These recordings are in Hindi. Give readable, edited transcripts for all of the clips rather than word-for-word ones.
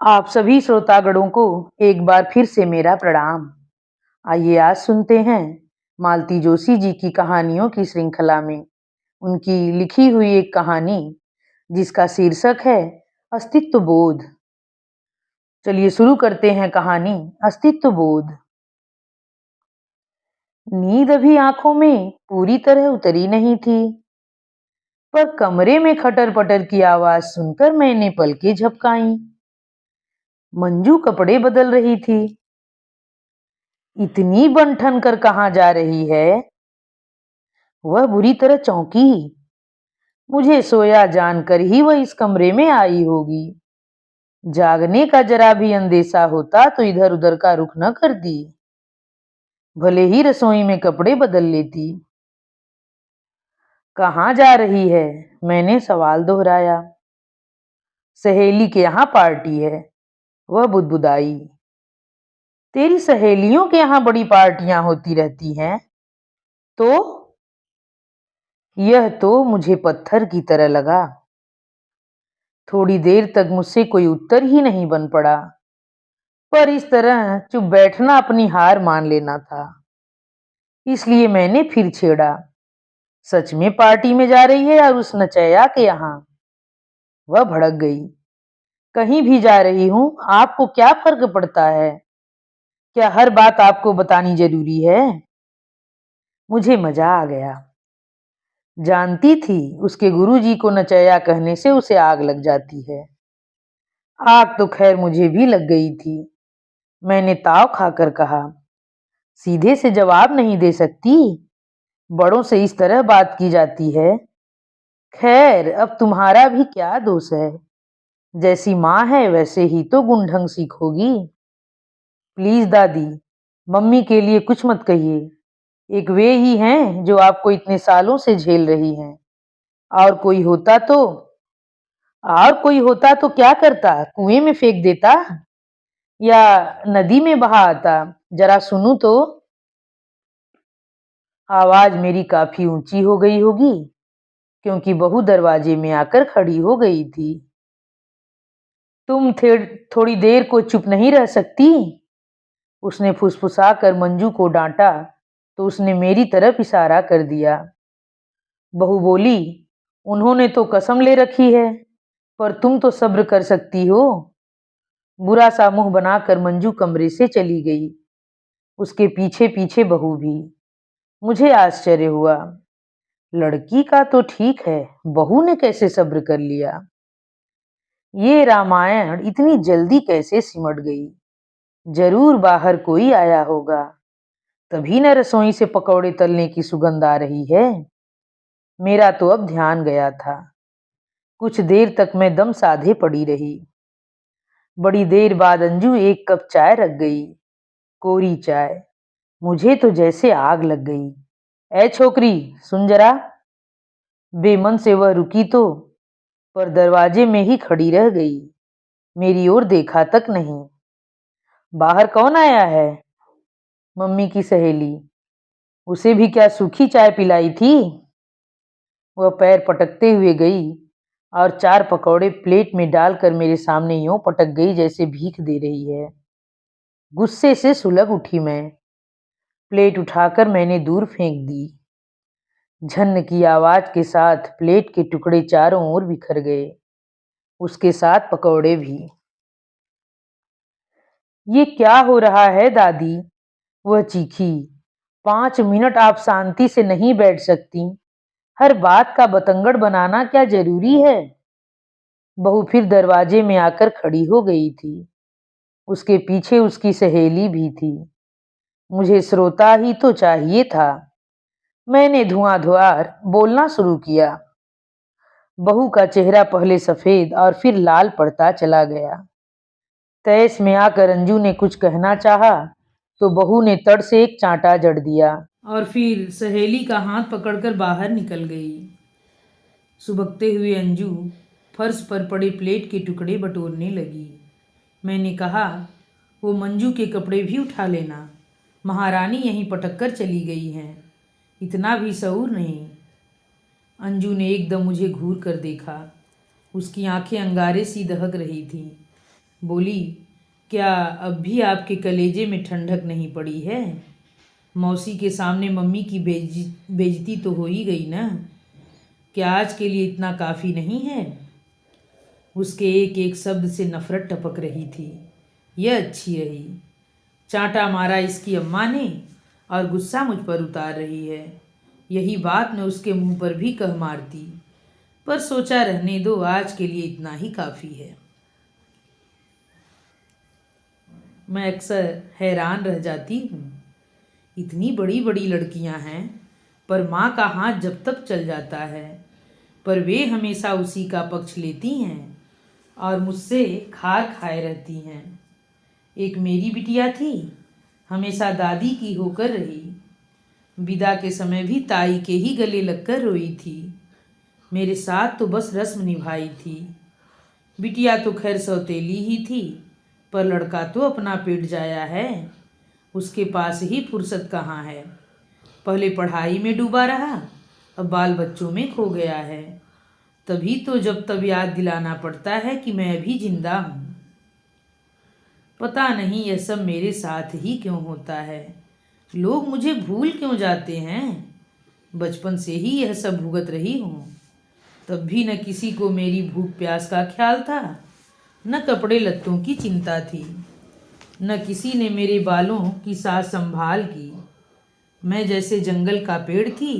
आप सभी श्रोतागणों को एक बार फिर से मेरा प्रणाम। आइए आज सुनते हैं मालती जोशी जी की कहानियों की श्रृंखला में उनकी लिखी हुई एक कहानी जिसका शीर्षक है अस्तित्व बोध। चलिए शुरू करते हैं कहानी अस्तित्व बोध। नींद अभी आंखों में पूरी तरह उतरी नहीं थी, पर कमरे में खटर-पटर की आवाज सुनकर मैंने पलकें झपकाईं। मंजू कपड़े बदल रही थी। इतनी बन-ठन कर कहाँ जा रही है? वह बुरी तरह चौंकी। मुझे सोया जानकर ही वह इस कमरे में आई होगी। जागने का जरा भी अंदेशा होता तो इधर-उधर का रुख न करती, भले ही रसोई में कपड़े बदल लेती। कहाँ जा रही है? मैंने सवाल दोहराया। सहेली के यहाँ पार्टी है, वह बुदबुदाई। तेरी सहेलियों के यहाँ बड़ी पार्टियां होती रहती हैं, तो यह तो मुझे पत्थर की तरह लगा। थोड़ी देर तक मुझसे कोई उत्तर ही नहीं बन पड़ा, पर इस तरह चुप बैठना अपनी हार मान लेना था। इसलिए मैंने फिर छेड़ा, सच में पार्टी में जा रही है या उस नचैया के यहाँ? वह भड़क गई। कहीं भी जा रही हूँ, आपको क्या फर्क पड़ता है? क्या हर बात आपको बतानी जरूरी है? मुझे मजा आ गया। जानती थी उसके गुरुजी को नचैया कहने से उसे आग लग जाती है। आग तो खैर मुझे भी लग गई थी। मैंने ताव खाकर कहा, सीधे से जवाब नहीं दे सकती? बड़ों से इस तरह बात की जाती है। खैर अब तुम्हारा भी क्या दोष है? जैसी माँ है वैसे ही तो गुण ढंग सीखोगी। प्लीज दादी, मम्मी के लिए कुछ मत कहिए। एक वे ही हैं जो आपको इतने सालों से झेल रही हैं। और कोई होता तो और कोई होता तो क्या करता? कुएं में फेंक देता या नदी में बहा आता? जरा सुनूं तो। आवाज मेरी काफी ऊंची हो गई होगी, क्योंकि बहू दरवाजे में आकर खड़ी हो गई थी। तुम थोड़ी देर को चुप नहीं रह सकती? उसने फुसफुसाकर मंजू को डांटा तो उसने मेरी तरफ इशारा कर दिया। बहू बोली, उन्होंने तो कसम ले रखी है, पर तुम तो सब्र कर सकती हो। बुरा सा मुंह बनाकर मंजू कमरे से चली गई, उसके पीछे पीछे बहू भी। मुझे आश्चर्य हुआ। लड़की का तो ठीक है, बहू ने कैसे सब्र कर लिया? ये रामायण इतनी जल्दी कैसे सिमट गई? जरूर बाहर कोई आया होगा, तभी न रसोई से पकौड़े तलने की सुगंध आ रही है। मेरा तो अब ध्यान गया था। कुछ देर तक मैं दम साधे पड़ी रही। बड़ी देर बाद अंजू एक कप चाय रख गई, कोरी चाय। मुझे तो जैसे आग लग गई। ए छोकरी, सुन जरा। बेमन से वह रुकी तो, पर दरवाजे में ही खड़ी रह गई, मेरी ओर देखा तक नहीं। बाहर कौन आया है? मम्मी की सहेली। उसे भी क्या सूखी चाय पिलाई थी? वह पैर पटकते हुए गई और चार पकौड़े प्लेट में डालकर मेरे सामने यूं पटक गई जैसे भीख दे रही है। गुस्से से सुलग उठी मैं। प्लेट उठाकर मैंने दूर फेंक दी। झन्न की आवाज के साथ प्लेट के टुकड़े चारों ओर बिखर गए, उसके साथ पकौड़े भी। ये क्या हो रहा है दादी? वह चीखी। 5 मिनट आप शांति से नहीं बैठ सकती? हर बात का बतंगड़ बनाना क्या जरूरी है? बहू फिर दरवाजे में आकर खड़ी हो गई थी। उसके पीछे उसकी सहेली भी थी। मुझे श्रोता ही तो चाहिए था। मैंने धुआंधार बोलना शुरू किया। बहू का चेहरा पहले सफेद और फिर लाल पड़ता चला गया। तैस में आकर अंजू ने कुछ कहना चाहा तो बहू ने तड़ से एक चांटा जड़ दिया और फिर सहेली का हाथ पकड़कर बाहर निकल गई। सुबकते हुए अंजू फर्श पर पड़े प्लेट के टुकड़े बटोरने लगी। मैंने कहा, वो मंजू के कपड़े भी उठा लेना, महारानी यहीं पटक कर चली गई हैं, इतना भी शऊर नहीं। अंजू ने एकदम मुझे घूर कर देखा। उसकी आंखें अंगारे सी दहक रही थीं। बोली, क्या अब भी आपके कलेजे में ठंडक नहीं पड़ी है? मौसी के सामने मम्मी की बेइज्जती तो हो ही गई ना। क्या आज के लिए इतना काफ़ी नहीं है? उसके एक एक शब्द से नफरत टपक रही थी। यह अच्छी रही। चांटा मारा इसकी अम्मा ने और गुस्सा मुझ पर उतार रही है। यही बात मैं उसके मुंह पर भी कह मारती, पर सोचा रहने दो, आज के लिए इतना ही काफ़ी है। मैं अक्सर हैरान रह जाती हूँ। इतनी बड़ी बड़ी लड़कियाँ हैं, पर माँ का हाथ जब तक चल जाता है, पर वे हमेशा उसी का पक्ष लेती हैं और मुझसे खार खाए रहती हैं। एक मेरी बिटिया थी, हमेशा दादी की होकर रही। विदा के समय भी ताई के ही गले लगकर रोई थी। मेरे साथ तो बस रस्म निभाई थी। बिटिया तो खैर सौतेली ही थी, पर लड़का तो अपना पेट जाया है। उसके पास ही फुर्सत कहाँ है। पहले पढ़ाई में डूबा रहा, अब बाल बच्चों में खो गया है। तभी तो जब तब याद दिलाना पड़ता है कि मैं अभी जिंदा हूँ। पता नहीं यह सब मेरे साथ ही क्यों होता है। लोग मुझे भूल क्यों जाते हैं। बचपन से ही यह सब भुगत रही हूँ। तब भी न किसी को मेरी भूख प्यास का ख्याल था, न कपड़े लत्तों की चिंता थी, न किसी ने मेरे बालों की साज संभाल की। मैं जैसे जंगल का पेड़ थी,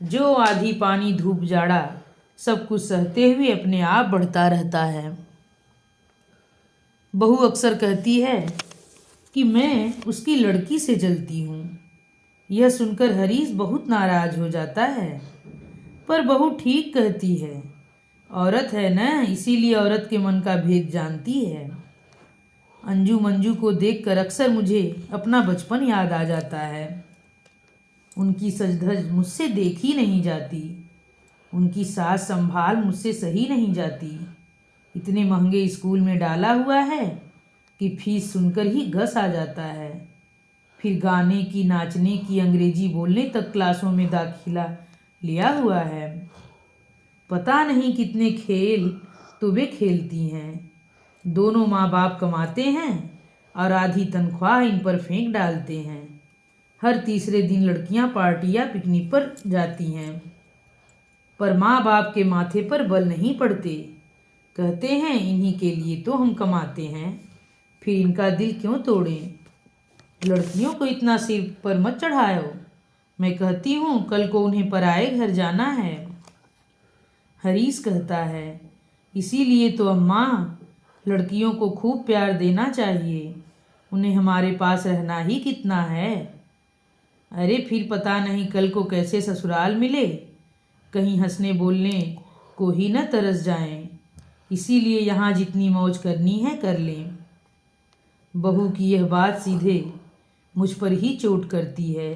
जो आधी पानी धूप जाड़ा सब कुछ सहते हुए अपने आप बढ़ता रहता है। बहू अक्सर कहती है कि मैं उसकी लड़की से जलती हूँ। यह सुनकर हरीश बहुत नाराज हो जाता है, पर बहू ठीक कहती है। औरत है न, इसीलिए औरत के मन का भेद जानती है। अंजू मंजू को देखकर अक्सर मुझे अपना बचपन याद आ जाता है। उनकी सज धज मुझसे देखी नहीं जाती, उनकी साज संभाल मुझसे सही नहीं जाती। इतने महंगे स्कूल में डाला हुआ है कि फीस सुनकर ही घस आ जाता है। फिर गाने की, नाचने की, अंग्रेजी बोलने तक क्लासों में दाखिला लिया हुआ है। पता नहीं कितने खेल तो वे खेलती हैं। दोनों माँ बाप कमाते हैं और आधी तनख्वाह इन पर फेंक डालते हैं। हर तीसरे दिन लड़कियां पार्टी या पिकनिक पर जाती हैं, पर माँ बाप के माथे पर बल नहीं पड़ते। कहते हैं इन्हीं के लिए तो हम कमाते हैं, फिर इनका दिल क्यों तोड़ें। लड़कियों को इतना सिर पर मत चढ़ाओ। मैं कहती हूँ कल को उन्हें पराए घर जाना है। हरीश कहता है, इसीलिए तो अम्मा, लड़कियों को खूब प्यार देना चाहिए। उन्हें हमारे पास रहना ही कितना है। अरे फिर पता नहीं कल को कैसे ससुराल मिले, कहीं हंसने बोलने को ही न तरस जाएं। इसीलिए यहाँ जितनी मौज करनी है कर लें। बहू की यह बात सीधे मुझ पर ही चोट करती है।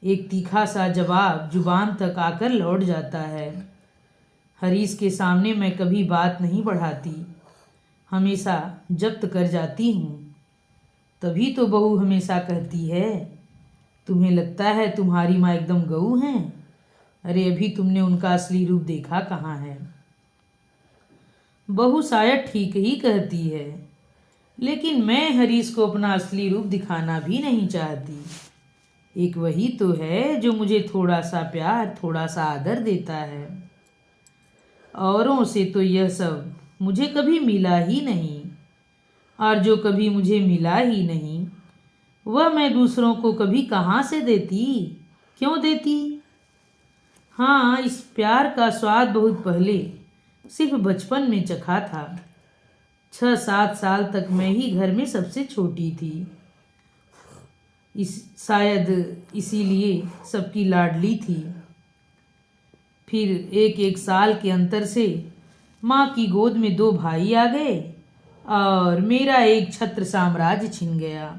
एक तीखा सा जवाब जुबान तक आकर लौट जाता है। हरीश के सामने मैं कभी बात नहीं बढ़ाती, हमेशा जब्त कर जाती हूँ। तभी तो बहू हमेशा कहती है, तुम्हें लगता है तुम्हारी माँ एकदम गऊ हैं। अरे अभी तुमने उनका असली रूप देखा कहाँ है। बहू शायद ठीक ही कहती है, लेकिन मैं हरीश को अपना असली रूप दिखाना भी नहीं चाहती। एक वही तो है जो मुझे थोड़ा सा प्यार, थोड़ा सा आदर देता है। औरों से तो यह सब मुझे कभी मिला ही नहीं, और जो कभी मुझे मिला ही नहीं, वह मैं दूसरों को कभी कहाँ से देती, क्यों देती। हाँ, इस प्यार का स्वाद बहुत पहले सिर्फ बचपन में चखा था। 6-7 साल तक मैं ही घर में सबसे छोटी थी। शायद इसीलिए सबकी लाडली थी। फिर एक एक साल के अंतर से माँ की गोद में 2 भाई आ गए और मेरा एक छत्र साम्राज्य छिन गया।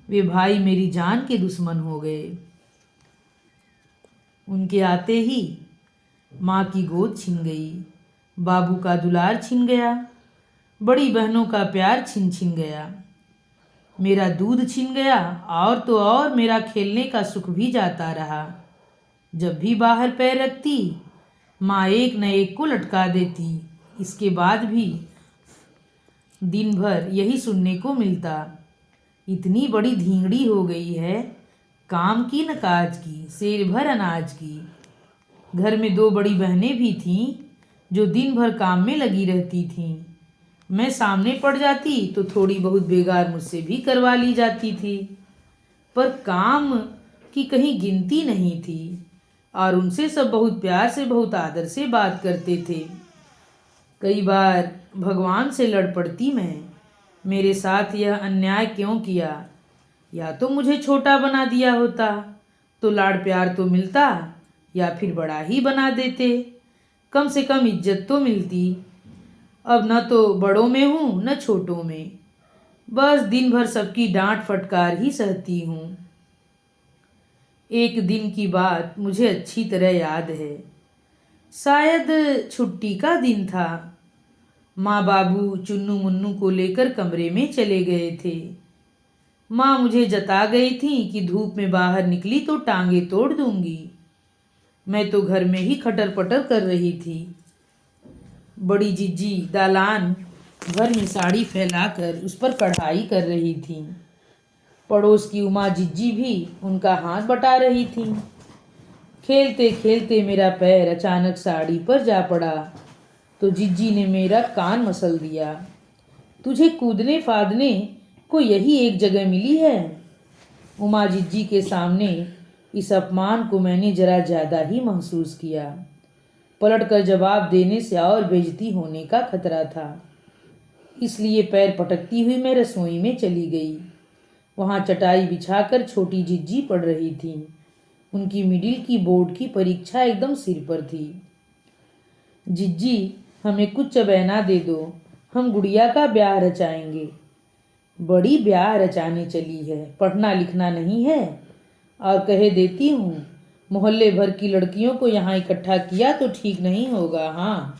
वे भाई मेरी जान के दुश्मन हो गए। उनके आते ही माँ की गोद छिन गई, बाबू का दुलार छिन गया, बड़ी बहनों का प्यार छिन छिन गया, मेरा दूध छिन गया, और तो और मेरा खेलने का सुख भी जाता रहा। जब भी बाहर पैर रखती, माँ एक न एक को लटका देती। इसके बाद भी दिन भर यही सुनने को मिलता, इतनी बड़ी धींगड़ी हो गई है, काम की न काज की, सेर भर अनाज की। घर में 2 बड़ी बहनें भी थीं जो दिन भर काम में लगी रहती थीं। मैं सामने पड़ जाती तो थोड़ी बहुत बेगार मुझसे भी करवा ली जाती थी, पर काम की कहीं गिनती नहीं थी और उनसे सब बहुत प्यार से, बहुत आदर से बात करते थे। कई बार भगवान से लड़ पड़ती मैं, मेरे साथ यह अन्याय क्यों किया। या तो मुझे छोटा बना दिया होता तो लाड़ प्यार तो मिलता, या फिर बड़ा ही बना देते, कम से कम इज्जत तो मिलती। अब न तो बड़ों में हूँ न छोटों में, बस दिन भर सबकी डांट फटकार ही सहती हूँ। एक दिन की बात मुझे अच्छी तरह याद है। शायद छुट्टी का दिन था। माँ बाबू चुन्नू मुन्नू को लेकर कमरे में चले गए थे। माँ मुझे जता गई थी कि धूप में बाहर निकली तो टांगे तोड़ दूंगी। मैं तो घर में ही खटर पटर कर रही थी। बड़ी जिज्जी दालान भर में साड़ी फैलाकर उस पर कढ़ाई कर रही थी। पड़ोस की उमा जिज्जी भी उनका हाथ बटा रही थी। खेलते खेलते मेरा पैर अचानक साड़ी पर जा पड़ा तो जिज्जी ने मेरा कान मसल दिया। तुझे कूदने फादने को यही एक जगह मिली है। उमा जिज्जी के सामने इस अपमान को मैंने जरा ज़्यादा ही महसूस किया। पलटकर जवाब देने से और बेइज्जती होने का खतरा था, इसलिए पैर पटकती हुई मैं रसोई में चली गई। वहाँ चटाई बिछाकर छोटी जिज्जी पढ़ रही थी। उनकी मिडिल की बोर्ड की परीक्षा एकदम सिर पर थी। जिज्जी, हमें कुछ चबैना दे दो, हम गुड़िया का ब्याह रचाएंगे। बड़ी ब्याह रचाने चली है, पढ़ना लिखना नहीं है। और कहे देती हूँ, मोहल्ले भर की लड़कियों को यहाँ इकट्ठा किया तो ठीक नहीं होगा। हाँ।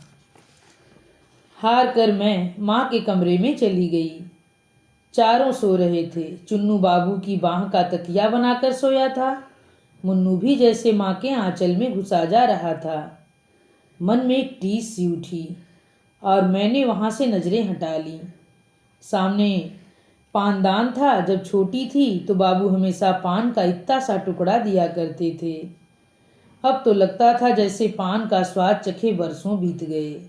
हार कर मैं माँ के कमरे में चली गई। चारों सो रहे थे। चुन्नू बाबू की बाह का तकिया बनाकर सोया था। मुन्नू भी जैसे माँ के आंचल में घुसा जा रहा था। मन में एक टीस सी उठी और मैंने वहाँ से नजरें हटा ली। सामने पानदान था। जब छोटी थी तो बाबू हमेशा पान का इतना सा टुकड़ा दिया करते थे। अब तो लगता था जैसे पान का स्वाद चखे बरसों बीत गए।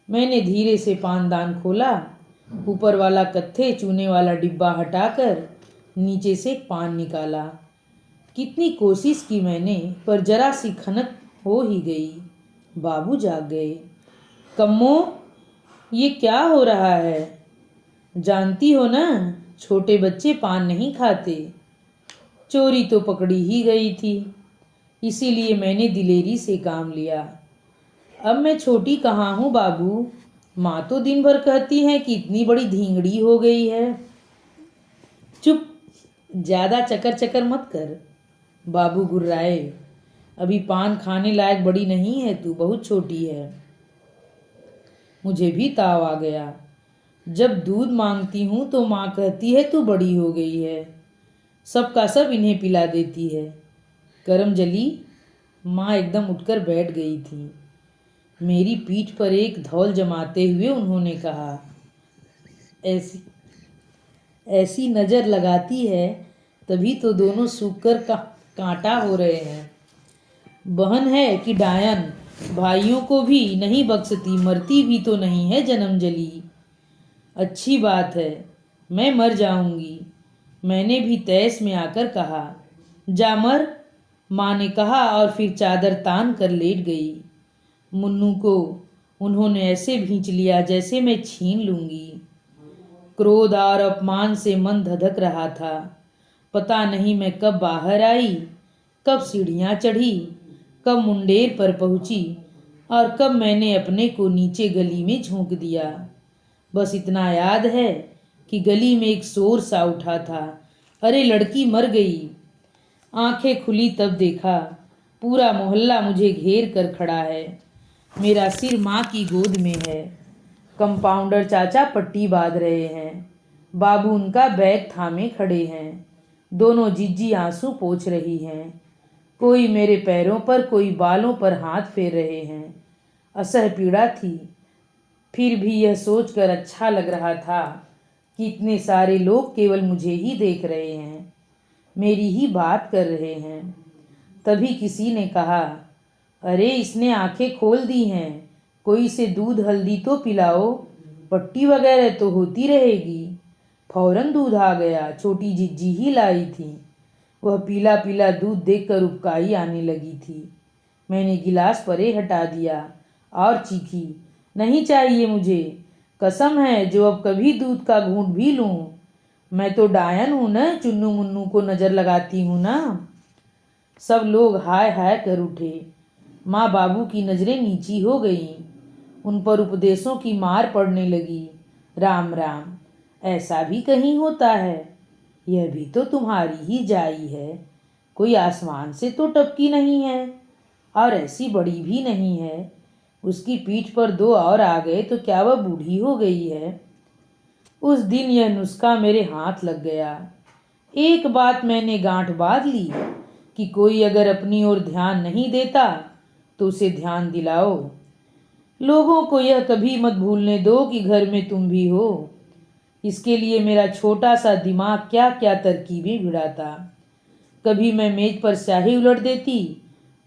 मैंने धीरे से पानदान खोला, ऊपर वाला कत्थे चूने वाला डिब्बा हटाकर नीचे से पान निकाला। कितनी कोशिश की मैंने, पर जरा सी खनक हो ही गई। बाबू जाग गए। कम्मो, ये क्या हो रहा है? जानती हो ना, छोटे बच्चे पान नहीं खाते। चोरी तो पकड़ी ही गई थी, इसीलिए मैंने दिलेरी से काम लिया। अब मैं छोटी कहाँ हूँ बाबू? माँ तो दिन भर कहती है कि इतनी बड़ी धींगड़ी हो गई है। चुप, ज़्यादा चकर चकर मत कर। बाबू गुर्राए। अभी पान खाने लायक बड़ी नहीं है तू, बहुत छोटी है। मुझे भी ताव आ गया। जब दूध मांगती हूँ तो माँ कहती है तू बड़ी हो गई है, सबका सब इन्हें पिला देती है। करम जली। माँ एकदम उठकर बैठ गई थी। मेरी पीठ पर एक धौल जमाते हुए उन्होंने कहा, ऐसी ऐसी नज़र लगाती है, तभी तो दोनों सूखकर कांटा हो रहे हैं। बहन है कि डायन, भाइयों को भी नहीं बख्शती, मरती भी तो नहीं है जन्म जली। अच्छी बात है, मैं मर जाऊंगी। मैंने भी तैस में आकर कहा। जा मर, माँ ने कहा और फिर चादर तान कर लेट गई। मुन्नू को उन्होंने ऐसे भींच लिया जैसे मैं छीन लूंगी। क्रोध और अपमान से मन धधक रहा था। पता नहीं मैं कब बाहर आई, कब सीढ़ियाँ चढ़ी, कब मुंडेर पर पहुँची और कब मैंने अपने को नीचे गली में झोंक दिया। बस इतना याद है कि गली में एक शोर सा उठा था, अरे लड़की मर गई। आंखें खुली तब देखा पूरा मोहल्ला मुझे घेर कर खड़ा है। मेरा सिर माँ की गोद में है। कंपाउंडर चाचा पट्टी बांध रहे हैं। बाबू उनका बैग थामे खड़े हैं। दोनों जिज्जी आंसू पोंछ रही हैं। कोई मेरे पैरों पर, कोई बालों पर हाथ फेर रहे हैं। असह पीड़ा थी। फिर भी यह सोचकर अच्छा लग रहा था कि इतने सारे लोग केवल मुझे ही देख रहे हैं, मेरी ही बात कर रहे हैं। तभी किसी ने कहा, अरे इसने आंखें खोल दी हैं, कोई इसे दूध हल्दी तो पिलाओ, पट्टी वगैरह तो होती रहेगी। फौरन दूध आ गया, छोटी जिज्जी ही लाई थी। वह पीला पीला दूध देखकर उबकाई आने लगी थी। मैंने गिलास परे हटा दिया और चीखी, नहीं चाहिए मुझे, कसम है जो अब कभी दूध का घूंट भी लूं। मैं तो डायन हूं न, चुन्नू मुन्नू को नजर लगाती हूं ना। सब लोग हाय हाय कर उठे। माँ बाबू की नजरें नीची हो गईं। उन पर उपदेशों की मार पड़ने लगी। राम राम, ऐसा भी कहीं होता है? यह भी तो तुम्हारी ही जाई है, कोई आसमान से तो टपकी नहीं है और ऐसी बड़ी भी नहीं है। उसकी पीठ पर दो और आ गए तो क्या वह बूढ़ी हो गई है? उस दिन यह नुस्खा मेरे हाथ लग गया। एक बात मैंने गांठ बांध ली कि कोई अगर अपनी ओर ध्यान नहीं देता तो उसे ध्यान दिलाओ। लोगों को यह कभी मत भूलने दो कि घर में तुम भी हो। इसके लिए मेरा छोटा सा दिमाग क्या क्या तरकीबें भिड़ाता। कभी मैं मेज पर स्याही उलट देती,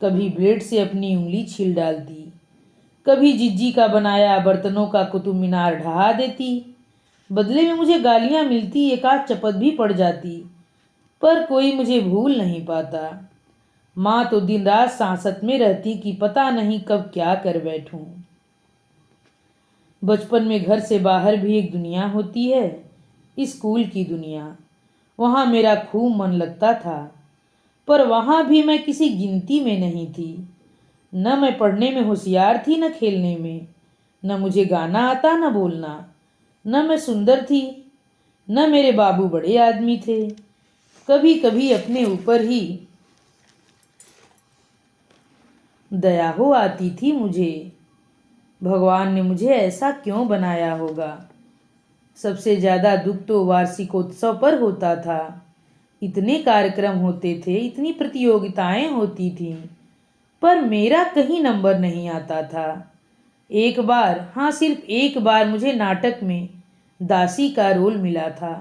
कभी ब्लेड से अपनी उंगली छील डालती, कभी जिज्जी का बनाया बर्तनों का कुतुब मीनार ढहा देती। बदले में मुझे गालियां मिलती, एक आध चपत भी पड़ जाती, पर कोई मुझे भूल नहीं पाता। माँ तो दिन रात सांसत में रहती कि पता नहीं कब क्या कर बैठूं। बचपन में घर से बाहर भी एक दुनिया होती है, स्कूल की दुनिया। वहाँ मेरा खूब मन लगता था, पर वहाँ भी मैं किसी गिनती में नहीं थी। न मैं पढ़ने में होशियार थी, न खेलने में। न मुझे गाना आता, न बोलना। न मैं सुंदर थी, न मेरे बाबू बड़े आदमी थे। कभी कभी अपने ऊपर ही दया हो आती थी मुझे। भगवान ने मुझे ऐसा क्यों बनाया होगा? सबसे ज्यादा दुख तो वार्षिकोत्सव पर होता था। इतने कार्यक्रम होते थे, इतनी प्रतियोगिताएं होती थीं, पर मेरा कहीं नंबर नहीं आता था। एक बार, हाँ सिर्फ एक बार, मुझे नाटक में दासी का रोल मिला था।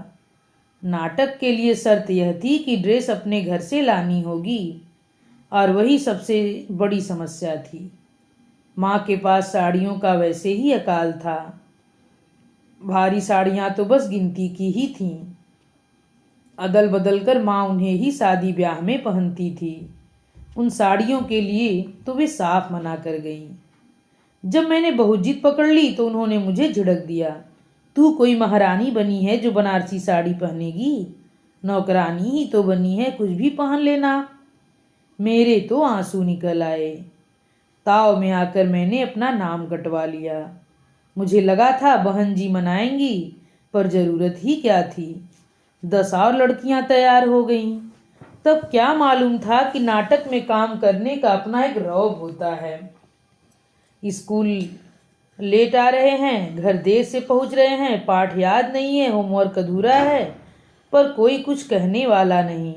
नाटक के लिए शर्त यह थी कि ड्रेस अपने घर से लानी होगी, और वही सबसे बड़ी समस्या थी। माँ के पास साड़ियों का वैसे ही अकाल था। भारी साड़ियाँ तो बस गिनती की ही थीं। अदल बदल कर माँ उन्हें ही शादी ब्याह में पहनती थी। उन साड़ियों के लिए तो वे साफ मना कर गईं। जब मैंने बहुत जिद पकड़ ली तो उन्होंने मुझे झिड़क दिया, तू कोई महारानी बनी है जो बनारसी साड़ी पहनेगी? नौकरानी ही तो बनी है, कुछ भी पहन लेना। मेरे तो आंसू निकल आए। ताव में आकर मैंने अपना नाम कटवा लिया। मुझे लगा था बहन जी मनाएंगी, पर जरूरत ही क्या थी, 10 और लड़कियां तैयार हो गईं। तब क्या मालूम था कि नाटक में काम करने का अपना एक रौब होता है। स्कूल लेट आ रहे हैं, घर देर से पहुंच रहे हैं, पाठ याद नहीं है, होमवर्क अधूरा है, पर कोई कुछ कहने वाला नहीं।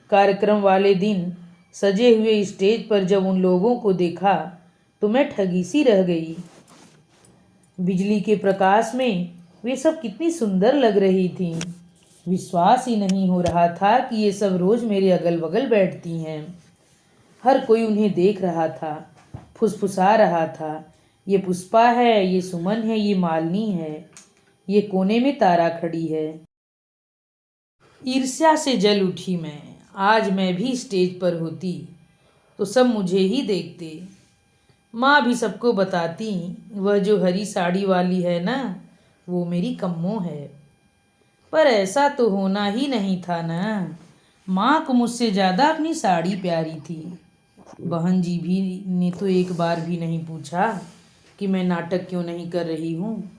कार्यक्रम वाले दिन सजे हुए स्टेज पर जब उन लोगों को देखा तो मैं ठगी सी रह गई। बिजली के प्रकाश में वे सब कितनी सुंदर लग रही थीं। विश्वास ही नहीं हो रहा था कि ये सब रोज मेरे अगल बगल बैठती हैं। हर कोई उन्हें देख रहा था, फुसफुसा रहा था, ये पुष्पा है, ये सुमन है, ये मालिनी है, ये कोने में तारा खड़ी है। ईर्ष्या से जल उठी मैं। आज मैं भी स्टेज पर होती तो सब मुझे ही देखते। माँ भी सबको बताती, वह जो हरी साड़ी वाली है ना, वो मेरी कम्मो है। पर ऐसा तो होना ही नहीं था ना। माँ को मुझसे ज़्यादा अपनी साड़ी प्यारी थी। बहन जी भी ने तो एक बार भी नहीं पूछा कि मैं नाटक क्यों नहीं कर रही हूँ।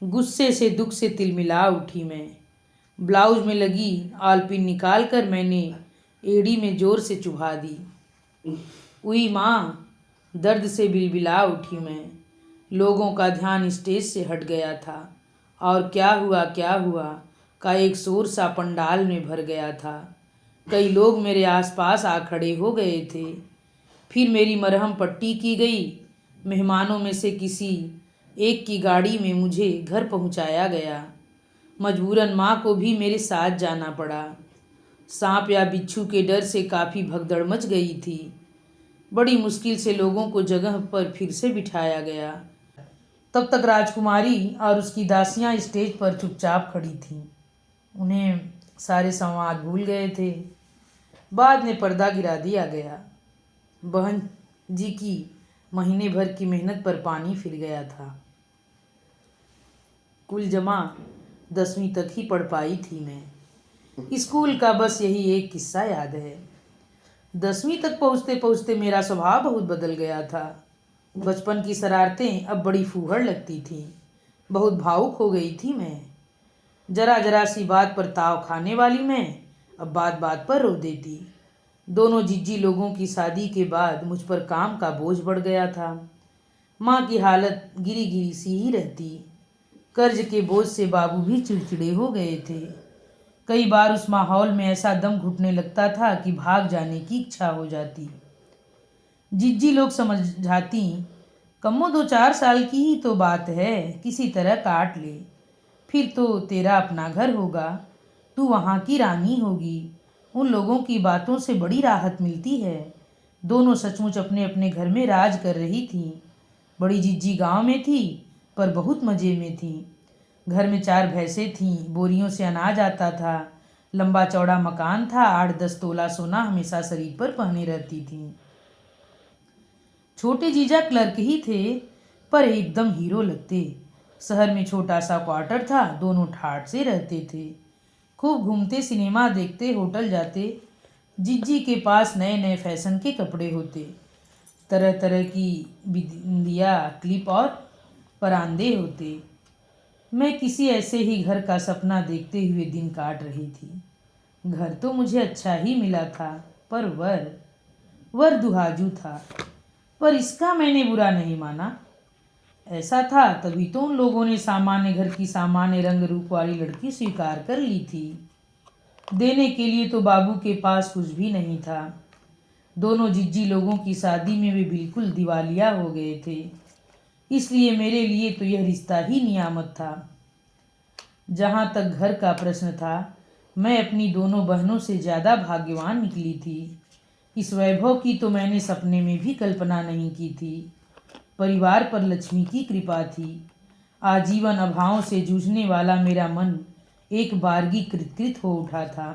गुस्से से दुख से तिलमिला उठी मैं। ब्लाउज में लगी आलपिन निकाल कर मैंने एड़ी में जोर से चुभा दी। उई माँ, दर्द से बिलबिला उठी मैं। लोगों का ध्यान स्टेज से हट गया था और क्या हुआ का एक शोर सा पंडाल में भर गया था। कई लोग मेरे आसपास आ खड़े हो गए थे। फिर मेरी मरहम पट्टी की गई। मेहमानों में से किसी एक की गाड़ी में मुझे घर पहुंचाया गया। मजबूरन माँ को भी मेरे साथ जाना पड़ा। सांप या बिच्छू के डर से काफ़ी भगदड़ मच गई थी। बड़ी मुश्किल से लोगों को जगह पर फिर से बिठाया गया। तब तक राजकुमारी और उसकी दासियां स्टेज पर चुपचाप खड़ी थीं। उन्हें सारे संवाद भूल गए थे। बाद में पर्दा गिरा दिया गया। बहन जी की महीने भर की मेहनत पर पानी फिर गया था। कुल जमा 10वीं तक ही पढ़ पाई थी मैं। स्कूल का बस यही एक किस्सा याद है। 10वीं तक पहुँचते पहुँचते मेरा स्वभाव बहुत बदल गया था। बचपन की शरारतें अब बड़ी फूहड़ लगती थीं। बहुत भावुक हो गई थी मैं। जरा जरा सी बात पर ताव खाने वाली मैं अब बात बात पर रो देती। दोनों जिज्जी लोगों की शादी के बाद मुझ पर काम का बोझ बढ़ गया था। माँ की हालत गिरी गिरी सी ही रहती। कर्ज के बोझ से बाबू भी चिड़चिड़े हो गए थे। कई बार उस माहौल में ऐसा दम घुटने लगता था कि भाग जाने की इच्छा हो जाती। जिज्जी लोग समझाती, कम्मो 2-4 साल की ही तो बात है, किसी तरह काट ले, फिर तो तेरा अपना घर होगा, तू वहाँ की रानी होगी। उन लोगों की बातों से बड़ी राहत मिलती है। दोनों सचमुच अपने अपने घर में राज कर रही थीं। बड़ी जिज्जी गांव में थी पर बहुत मज़े में थी। घर में 4 भैंसें थीं, बोरियों से अनाज आता था, लंबा चौड़ा मकान था, 8-10 तोला सोना हमेशा शरीर पर पहने रहती थीं। छोटे जीजा क्लर्क ही थे पर एकदम हीरो लगते। शहर में छोटा सा क्वार्टर था, दोनों ठाठ से रहते थे। खूब घूमते, सिनेमा देखते, होटल जाते। जिज्जी के पास नए नए फैशन के कपड़े होते, तरह तरह की बिंदिया, क्लिप और परांदे होते। मैं किसी ऐसे ही घर का सपना देखते हुए दिन काट रही थी। घर तो मुझे अच्छा ही मिला था पर वर दुहाजू था। पर इसका मैंने बुरा नहीं माना। ऐसा था तभी तो उन लोगों ने सामान्य घर की सामान्य रंग रूप वाली लड़की स्वीकार कर ली थी। देने के लिए तो बाबू के पास कुछ भी नहीं था। दोनों जिज्जी लोगों की शादी में वे बिल्कुल दिवालिया हो गए थे। इसलिए मेरे लिए तो यह रिश्ता ही नियामत था। जहाँ तक घर का प्रश्न था, मैं अपनी दोनों बहनों से ज़्यादा भाग्यवान निकली थी। इस वैभव की तो मैंने सपने में भी कल्पना नहीं की थी। परिवार पर लक्ष्मी की कृपा थी। आजीवन अभावों से जूझने वाला मेरा मन एक बारगी कृतकृत हो उठा था।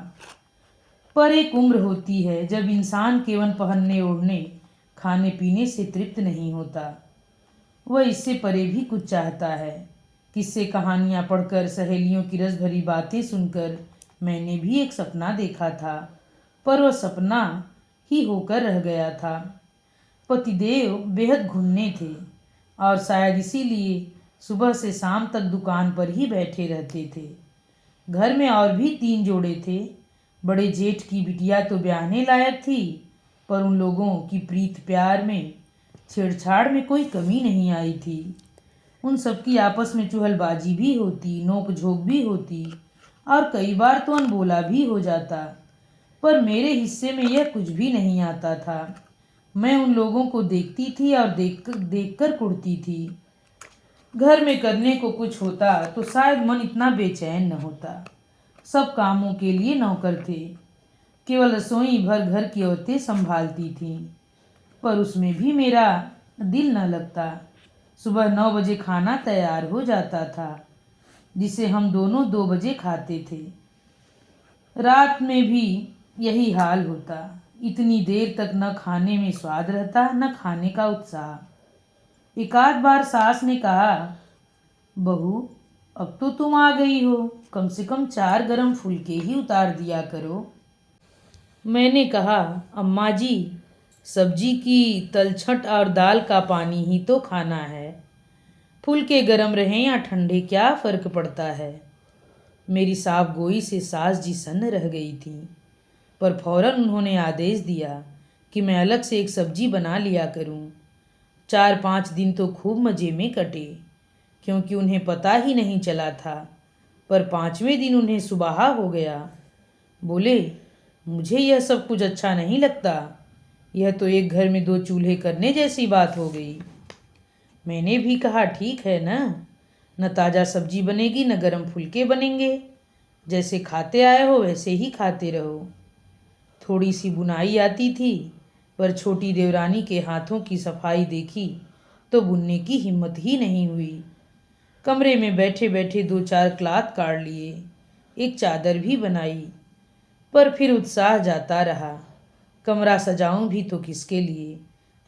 पर एक उम्र होती है जब इंसान केवल पहनने ओढ़ने, खाने पीने से तृप्त नहीं होता। वह इससे परे भी कुछ चाहता है। किस्से कहानियाँ पढ़कर, सहेलियों की रस भरी बातें सुनकर मैंने भी एक सपना देखा था, पर वह सपना ही होकर रह गया था। पतिदेव बेहद घुन्ने थे और शायद इसीलिए सुबह से शाम तक दुकान पर ही बैठे रहते थे। घर में और भी 3 जोड़े थे। बड़े जेठ की बिटिया तो ब्याहने लायक थी, पर उन लोगों की प्रीत प्यार में, छेड़छाड़ में कोई कमी नहीं आई थी। उन सबकी आपस में चुहलबाजी भी होती, नोक झोंक भी होती और कई बार तो अनबोला भी हो जाता। पर मेरे हिस्से में यह कुछ भी नहीं आता था। मैं उन लोगों को देखती थी और देखकर कुढ़ती थी। घर में करने को कुछ होता तो शायद मन इतना बेचैन न होता। सब कामों के लिए नौकर थे। केवल रसोई भर घर की औरतें संभालती थीं, पर उसमें भी मेरा दिल न लगता। सुबह 9 बजे खाना तैयार हो जाता था, जिसे हम दोनों 2 बजे खाते थे। रात में भी यही हाल होता। इतनी देर तक न खाने में स्वाद रहता, न खाने का उत्साह। एकाध बार सास ने कहा, बहू अब तो तुम आ गई हो, कम से कम 4 गरम फुलके ही उतार दिया करो। मैंने कहा, अम्मा जी, सब्जी की तलछट और दाल का पानी ही तो खाना है, फुलके गरम रहें या ठंडे क्या फ़र्क पड़ता है। मेरी साफ गोई से सास जी सन्न रह गई थी, पर फौरन उन्होंने आदेश दिया कि मैं अलग से एक सब्जी बना लिया करूं। 4-5 दिन तो खूब मज़े में कटे, क्योंकि उन्हें पता ही नहीं चला था। पर 5वें दिन उन्हें सुबाहा हो गया। बोले, मुझे यह सब कुछ अच्छा नहीं लगता। यह तो एक घर में 2 चूल्हे करने जैसी बात हो गई। मैंने भी कहा, ठीक है ना, न ताज़ा सब्जी बनेगी न गरम फुलके बनेंगे, जैसे खाते आए हो वैसे ही खाते रहो। थोड़ी सी बुनाई आती थी, पर छोटी देवरानी के हाथों की सफाई देखी तो बुनने की हिम्मत ही नहीं हुई। कमरे में बैठे बैठे 2-4 क्लॉथ काट लिए, एक चादर भी बनाई, पर फिर उत्साह जाता रहा। कमरा सजाऊं भी तो किसके लिए?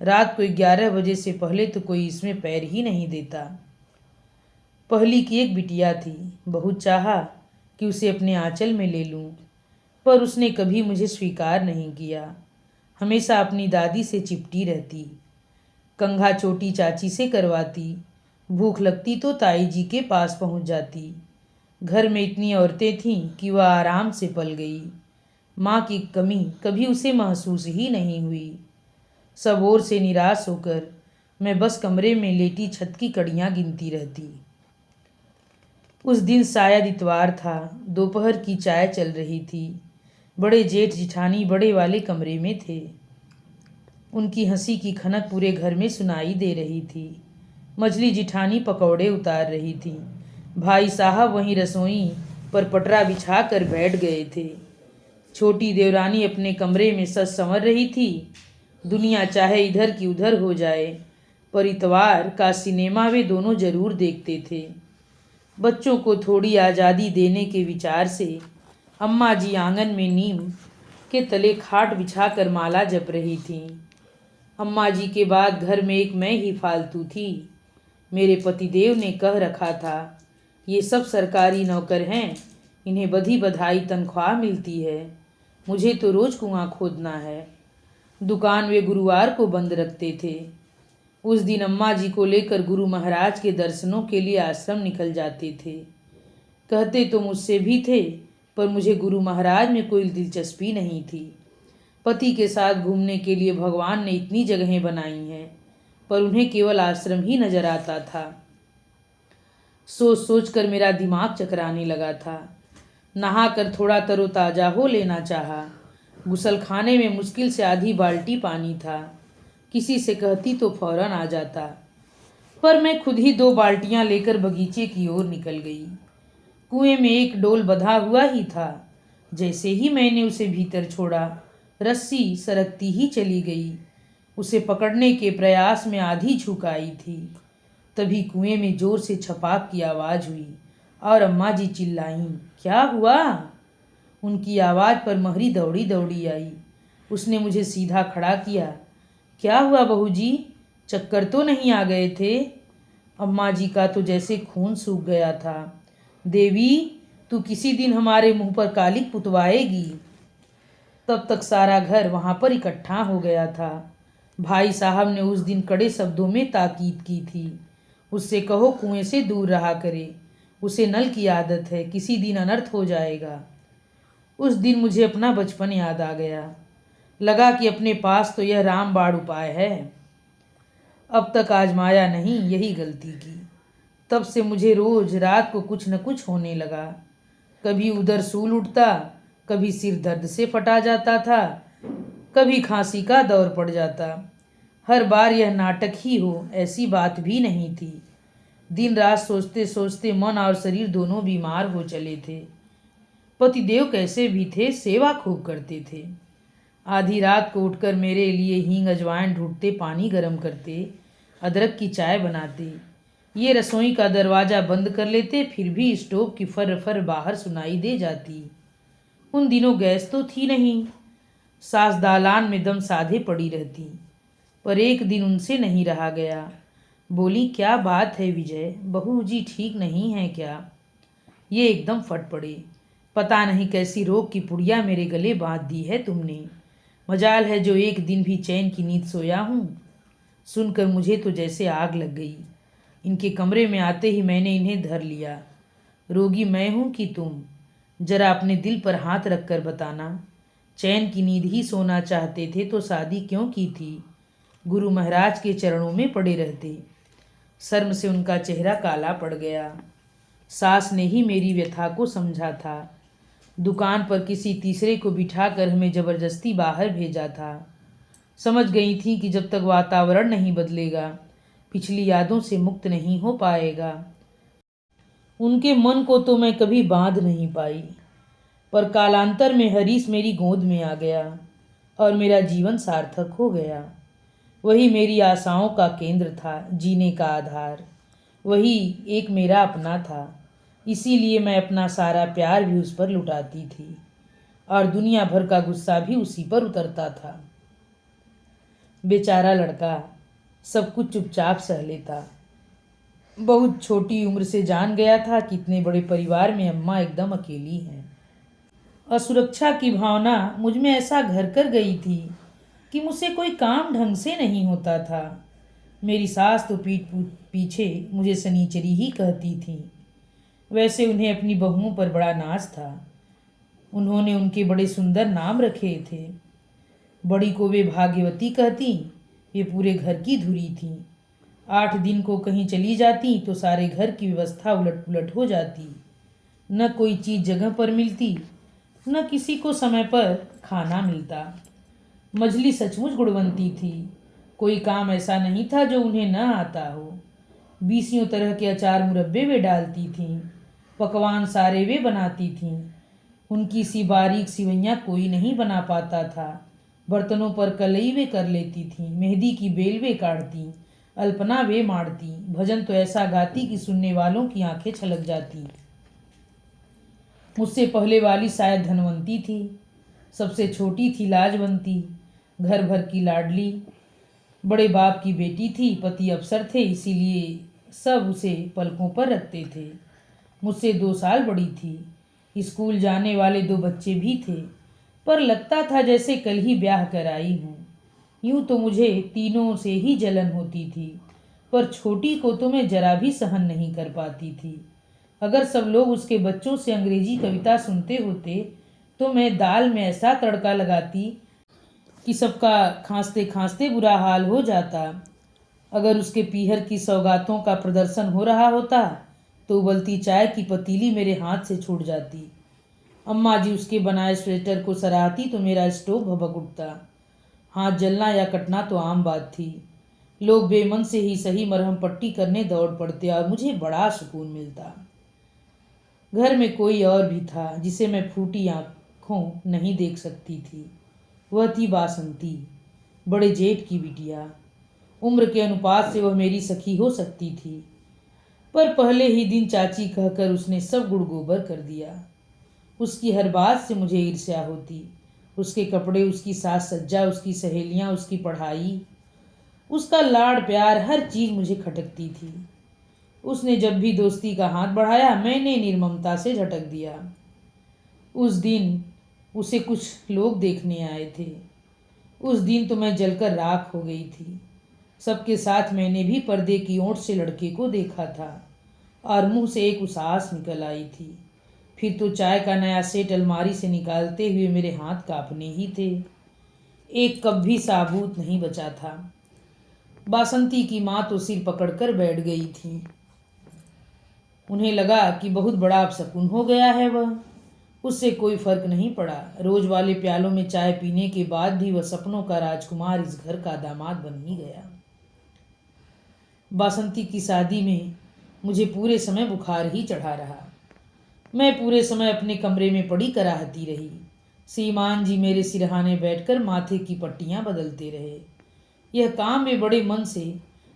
रात को 11 बजे से पहले तो कोई इसमें पैर ही नहीं देता। पहली की एक बिटिया थी, बहुत चाहा कि उसे अपने आंचल में ले लूं, पर उसने कभी मुझे स्वीकार नहीं किया। हमेशा अपनी दादी से चिपटी रहती, कंघा चोटी चाची से करवाती, भूख लगती तो ताई जी के पास पहुंच जाती। घर में इतनी औरतें थीं कि वह आराम से पल गई। माँ की कमी कभी उसे महसूस ही नहीं हुई। सब ओर से निराश होकर मैं बस कमरे में लेटी छत की कड़ियाँ गिनती रहती। उस दिन शायद इतवार था, दोपहर की चाय चल रही थी। बड़े जेठ जिठानी बड़े वाले कमरे में थे। उनकी हंसी की खनक पूरे घर में सुनाई दे रही थी। मझली जिठानी पकौड़े उतार रही थी। भाई साहब वहीं रसोई पर पटरा बिछा कर बैठ गए थे। छोटी देवरानी अपने कमरे में सज संवर रही थी। दुनिया चाहे इधर की उधर हो जाए, पर इतवार का सिनेमा वे दोनों जरूर देखते थे। बच्चों को थोड़ी आज़ादी देने के विचार से अम्मा जी आंगन में नीम के तले खाट बिछाकर माला जप रही थीं। अम्मा जी के बाद घर में एक मैं ही फालतू थी। मेरे पतिदेव ने कह रखा था, ये सब सरकारी नौकर हैं, इन्हें बधी बधाई तनख्वाह मिलती है, मुझे तो रोज़ कुआं खोदना है। दुकान वे गुरुवार को बंद रखते थे। उस दिन अम्मा जी को लेकर गुरु महाराज के दर्शनों के लिए आश्रम निकल जाते थे। कहते तो मुझसे भी थे, पर मुझे गुरु महाराज में कोई दिलचस्पी नहीं थी। पति के साथ घूमने के लिए भगवान ने इतनी जगहें बनाई हैं, पर उन्हें केवल आश्रम ही नजर आता था। सोच सोच कर मेरा दिमाग चकराने लगा था। नहाकर थोड़ा तरोताज़ा हो लेना चाहा। गुसल खाने में मुश्किल से आधी बाल्टी पानी था। किसी से कहती तो फौरन आ जाता, पर मैं खुद ही 2 बाल्टियां लेकर बगीचे की ओर निकल गई। कुएं में एक डोल बंधा हुआ ही था। जैसे ही मैंने उसे भीतर छोड़ा, रस्सी सरकती ही चली गई। उसे पकड़ने के प्रयास में आधी झुक आई थी। तभी कुएं में जोर से छपाक की आवाज़ हुई और अम्मा जी चिल्लाईं, क्या हुआ? उनकी आवाज़ पर महरी दौड़ी दौड़ी आई। उसने मुझे सीधा खड़ा किया। क्या हुआ बहू जी, चक्कर तो नहीं आ गए थे? अम्मा जी का तो जैसे खून सूख गया था। देवी, तू किसी दिन हमारे मुंह पर कालिक पुतवाएगी। तब तक सारा घर वहां पर इकट्ठा हो गया था। भाई साहब ने उस दिन कड़े शब्दों में ताकीद की थी, उससे कहो कुएं से दूर रहा करे, उसे नल की आदत है, किसी दिन अनर्थ हो जाएगा। उस दिन मुझे अपना बचपन याद आ गया। लगा कि अपने पास तो यह रामबाण उपाय है, अब तक आजमाया नहीं, यही गलती की। तब से मुझे रोज रात को कुछ न कुछ होने लगा। कभी उधर सूल उठता, कभी सिर दर्द से फटा जाता था, कभी खांसी का दौर पड़ जाता। हर बार यह नाटक ही हो ऐसी बात भी नहीं थी। दिन रात सोचते सोचते मन और शरीर दोनों बीमार हो चले थे। पतिदेव कैसे भी थे, सेवा खूब करते थे। आधी रात को उठकर मेरे लिए हींग अजवाइन ढूंढते, पानी गर्म करते, अदरक की चाय बनाते। ये रसोई का दरवाज़ा बंद कर लेते, फिर भी स्टोव की फर फर बाहर सुनाई दे जाती। उन दिनों गैस तो थी नहीं। सास दालान में दम साधे पड़ी रहती, पर एक दिन उनसे नहीं रहा गया। बोली, क्या बात है विजय, बहू जी ठीक नहीं है क्या? ये एकदम फट पड़े। पता नहीं कैसी रोग की पुड़िया मेरे गले बांध दी है तुमने। मजाल है जो एक दिन भी चैन की नींद सोया हूँ। सुनकर मुझे तो जैसे आग लग गई। इनके कमरे में आते ही मैंने इन्हें धर लिया। रोगी मैं हूँ कि तुम? जरा अपने दिल पर हाथ रख कर बताना। चैन की नींद ही सोना चाहते थे तो शादी क्यों की थी? गुरु महाराज के चरणों में पड़े रहते। शर्म से उनका चेहरा काला पड़ गया। सास ने ही मेरी व्यथा को समझा था। दुकान पर किसी तीसरे को बिठाकर हमें जबरदस्ती बाहर भेजा था। समझ गई थी कि जब तक वातावरण नहीं बदलेगा, पिछली यादों से मुक्त नहीं हो पाएगा। उनके मन को तो मैं कभी बांध नहीं पाई, पर कालांतर में हरीश मेरी गोद में आ गया और मेरा जीवन सार्थक हो गया। वही मेरी आशाओं का केंद्र था, जीने का आधार। वही एक मेरा अपना था, इसीलिए मैं अपना सारा प्यार भी उस पर लुटाती थी और दुनिया भर का गुस्सा भी उसी पर उतरता था। बेचारा लड़का सब कुछ चुपचाप सह लेता। बहुत छोटी उम्र से जान गया था कि इतने बड़े परिवार में अम्मा एकदम अकेली हैं। असुरक्षा की भावना मुझ में ऐसा घर कर गई थी कि मुझसे कोई काम ढंग से नहीं होता था। मेरी सास तो पीठ पीछे मुझे सनीचरी ही कहती थी। वैसे उन्हें अपनी बहुओं पर बड़ा नाज था। उन्होंने उनके बड़े सुंदर नाम रखे थे। बड़ी को वे भाग्यवती कहती, वे पूरे घर की धुरी थी। 8 दिन को कहीं चली जाती तो सारे घर की व्यवस्था उलट पुलट हो जाती। न कोई चीज़ जगह पर मिलती, न किसी को समय पर खाना मिलता। मझली सचमुच गुणवंती थी। कोई काम ऐसा नहीं था जो उन्हें न आता हो। 20 तरह के अचार मुरब्बे वे डालती थीं। पकवान सारे वे बनाती थीं। उनकी सी बारीक सिवैयाँ कोई नहीं बना पाता था। बर्तनों पर कलई वे कर लेती थीं। मेहंदी की बेल वे काटती, अल्पना वे मारती, भजन तो ऐसा गाती कि सुनने वालों की आंखें छलक जाती। मुझसे पहले वाली शायद धनवंती थी, सबसे छोटी थी लाजवंती, घर भर की लाडली। बड़े बाप की बेटी थी, पति अफसर थे, इसीलिए सब उसे पलकों पर रखते थे। मुझसे 2 साल बड़ी थी। स्कूल जाने वाले 2 बच्चे भी थे, पर लगता था जैसे कल ही ब्याह कर आई हूँ। यूं तो मुझे तीनों से ही जलन होती थी, पर छोटी को तो मैं जरा भी सहन नहीं कर पाती थी। अगर सब लोग उसके बच्चों से अंग्रेजी कविता सुनते होते तो मैं दाल में ऐसा तड़का लगाती कि सबका खांसते खांसते बुरा हाल हो जाता। अगर उसके पीहर की सौगातों का प्रदर्शन हो रहा होता तो उबलती चाय की पतीली मेरे हाथ से छूट जाती। अम्मा जी उसके बनाए स्वेटर को सराहती तो मेरा स्टोव भभक उठता। हाथ जलना या कटना तो आम बात थी। लोग बेमन से ही सही मरहम पट्टी करने दौड़ पड़ते और मुझे बड़ा सुकून मिलता। घर में कोई और भी था जिसे मैं फूटी आँखों नहीं देख सकती थी। वह थी बासंती, बड़े जेठ की बिटिया। उम्र के अनुपात से वह मेरी सखी हो सकती थी, पर पहले ही दिन चाची कहकर उसने सब गुड़ गोबर कर दिया। उसकी हर बात से मुझे ईर्ष्या होती। उसके कपड़े, उसकी साज सज्जा, उसकी सहेलियाँ, उसकी पढ़ाई, उसका लाड़ प्यार, हर चीज़ मुझे खटकती थी। उसने जब भी दोस्ती का हाथ बढ़ाया मैंने निर्ममता से झटक दिया। उस दिन उसे कुछ लोग देखने आए थे। उस दिन तो मैं जलकर राख हो गई थी। सबके साथ मैंने भी पर्दे की ओट से लड़के को देखा था और मुंह से एक उसास निकल आई थी। फिर तो चाय का नया सेट अलमारी से निकालते हुए मेरे हाथ कांपने ही थे। एक कप भी साबुत नहीं बचा था। बासंती की माँ तो सिर पकड़कर बैठ गई थी। उन्हें लगा कि बहुत बड़ा अपशकुन हो गया है वह। उससे कोई फर्क नहीं पड़ा। रोज वाले प्यालों में चाय पीने के बाद भी वह सपनों का राजकुमार इस घर का दामाद बन ही गया। बासंती की शादी में मुझे पूरे समय बुखार ही चढ़ा रहा। मैं पूरे समय अपने कमरे में पड़ी कराहती रही। श्रीमान जी मेरे सिरहाने बैठकर माथे की पट्टियां बदलते रहे। यह काम वे बड़े मन से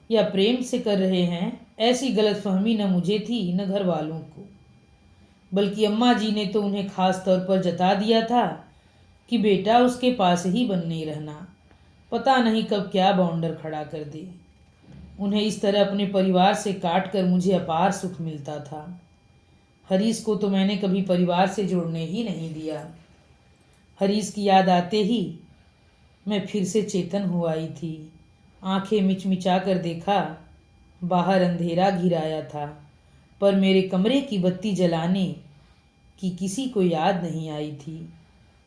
या प्रेम से कर रहे हैं, ऐसी गलतफहमी न मुझे थी न घर वालों को। बल्कि अम्मा जी ने तो उन्हें खास तौर पर जता दिया था कि बेटा उसके पास ही बनने रहना, पता नहीं कब क्या बाउंडर खड़ा कर दे। उन्हें इस तरह अपने परिवार से काट कर मुझे अपार सुख मिलता था। हरीश को तो मैंने कभी परिवार से जोड़ने ही नहीं दिया। हरीश की याद आते ही मैं फिर से चेतन हो आई थी। आंखें मिचमिचा कर देखा, बाहर अंधेरा घिर आया था, पर मेरे कमरे की बत्ती जलाने की किसी को याद नहीं आई थी।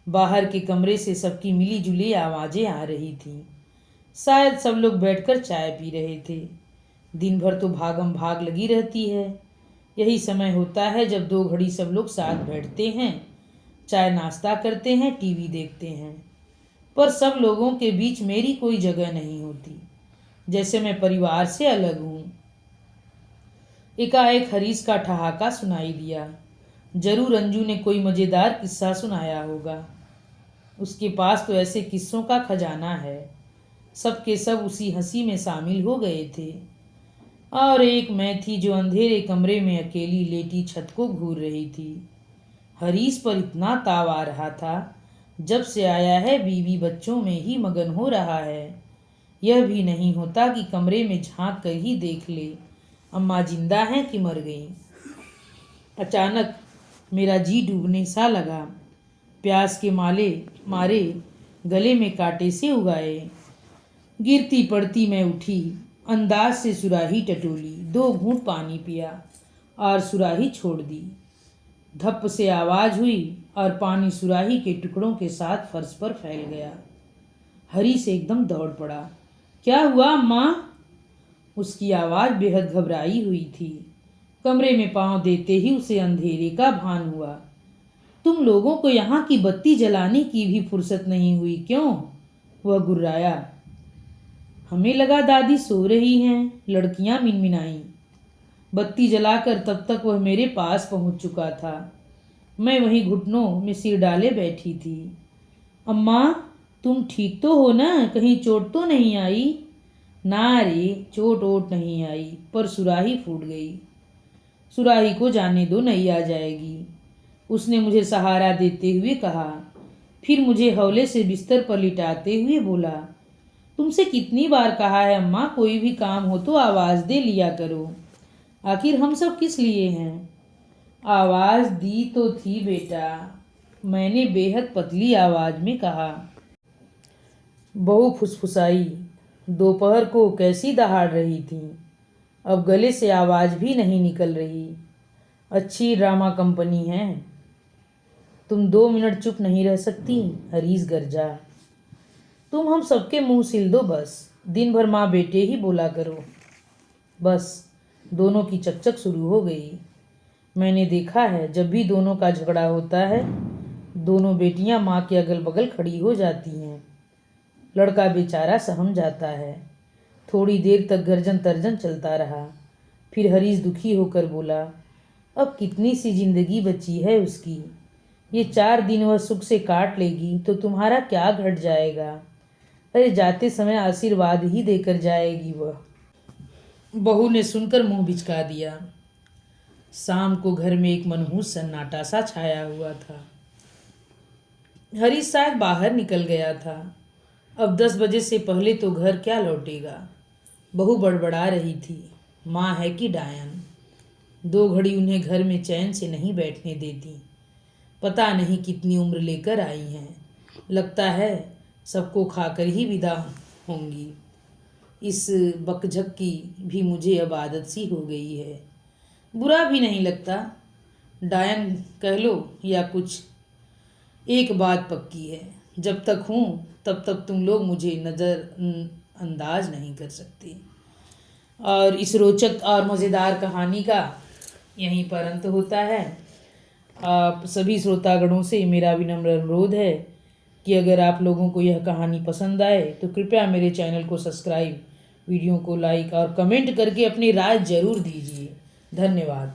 बाहर के कमरे से सबकी मिली जुली आवाज़ें आ रही थीं। शायद सब लोग बैठकर चाय पी रहे थे। दिन भर तो भागम भाग लगी रहती है। यही समय होता है जब 2 घड़ी सब लोग साथ बैठते हैं, चाय नाश्ता करते हैं, टीवी देखते हैं। पर सब लोगों के बीच मेरी कोई जगह नहीं होती। जैसे मैं परिवार से अलग हूँ। एकाएक हरीश का ठहाका सुनाई दिया। जरूर अंजू ने कोई मज़ेदार किस्सा सुनाया होगा। उसके पास तो ऐसे किस्सों का खजाना है। सब के सब उसी हंसी में शामिल हो गए थे। और एक मैं थी जो अंधेरे कमरे में अकेली लेटी छत को घूर रही थी। हरीश पर इतना ताव आ रहा था, जब से आया है बीवी बच्चों में ही मगन हो रहा है। यह भी नहीं होता कि कमरे में झांक कर ही देख ले अम्मा जिंदा हैं कि मर गई। अचानक मेरा जी डूबने सा लगा। प्यास के मारे गले में कांटे से उगाए। गिरती पड़ती मैं उठी, अंदाज से सुराही टटोली, 2 घूंट पानी पिया और सुराही छोड़ दी। धप से आवाज़ हुई और पानी सुराही के टुकड़ों के साथ फर्श पर फैल गया। हरीश एकदम दौड़ पड़ा। क्या हुआ अम्मा? उसकी आवाज़ बेहद घबराई हुई थी। कमरे में पांव देते ही उसे अंधेरे का भान हुआ। तुम लोगों को यहाँ की बत्ती जलाने की भी फुर्सत नहीं हुई क्यों? वह गुर्राया। हमें लगा दादी सो रही हैं, लड़कियां मिनमिनाईं। बत्ती जलाकर तब तक वह मेरे पास पहुंच चुका था। मैं वहीं घुटनों में सिर डाले बैठी थी। अम्मा, तुम ठीक तो हो ना? कहीं चोट तो नहीं आई? ना रे, चोट वोट नहीं आई, पर सुराही फूट गई। सुराही को जाने दो, नहीं आ जाएगी, उसने मुझे सहारा देते हुए कहा। फिर मुझे हौले से बिस्तर पर लिटाते हुए बोला, तुमसे कितनी बार कहा है अम्मा, कोई भी काम हो तो आवाज़ दे लिया करो। आखिर हम सब किस लिए हैं? आवाज़ दी तो थी बेटा, मैंने बेहद पतली आवाज़ में कहा। बहू फुसफुसाई। दोपहर को कैसी दहाड़ रही थी, अब गले से आवाज़ भी नहीं निकल रही। अच्छी ड्रामा कंपनी है। तुम 2 मिनट चुप नहीं रह सकती? हरीश गरजा। तुम हम सबके मुंह सिल दो बस, दिन भर माँ बेटे ही बोला करो। बस, दोनों की चकचक शुरू हो गई। मैंने देखा है, जब भी दोनों का झगड़ा होता है, दोनों बेटियां माँ के अगल बगल खड़ी हो जाती हैं। लड़का बेचारा सहम जाता है। थोड़ी देर तक गर्जन तर्जन चलता रहा। फिर हरीश दुखी होकर बोला, अब कितनी सी जिंदगी बची है उसकी। ये 4 दिन वह सुख से काट लेगी तो तुम्हारा क्या घट जाएगा। अरे जाते समय आशीर्वाद ही देकर जाएगी वह। बहू ने सुनकर मुंह बिचका दिया। शाम को घर में एक मनहूस सन्नाटा सा छाया हुआ था। हरीश शायद बाहर निकल गया था। अब 10 बजे से पहले तो घर क्या लौटेगा। बहू बड़बड़ा रही थी, माँ है कि डायन। 2 घड़ी उन्हें घर में चैन से नहीं बैठने देती। पता नहीं कितनी उम्र लेकर आई हैं। लगता है सबको खाकर ही विदा होंगी। इस बकझक की भी मुझे अब आदत सी हो गई है। बुरा भी नहीं लगता, डायन कह लो या कुछ। एक बात पक्की है, जब तक हूँ तब तक तुम लोग मुझे नज़रअंदाज नहीं कर सकते। और इस रोचक और मज़ेदार कहानी का यहीं पर अंत होता है। आप सभी श्रोतागणों से मेरा विनम्र अनुरोध है कि अगर आप लोगों को यह कहानी पसंद आए तो कृपया मेरे चैनल को सब्सक्राइब, वीडियो को लाइक और कमेंट करके अपनी राय ज़रूर दीजिए। धन्यवाद।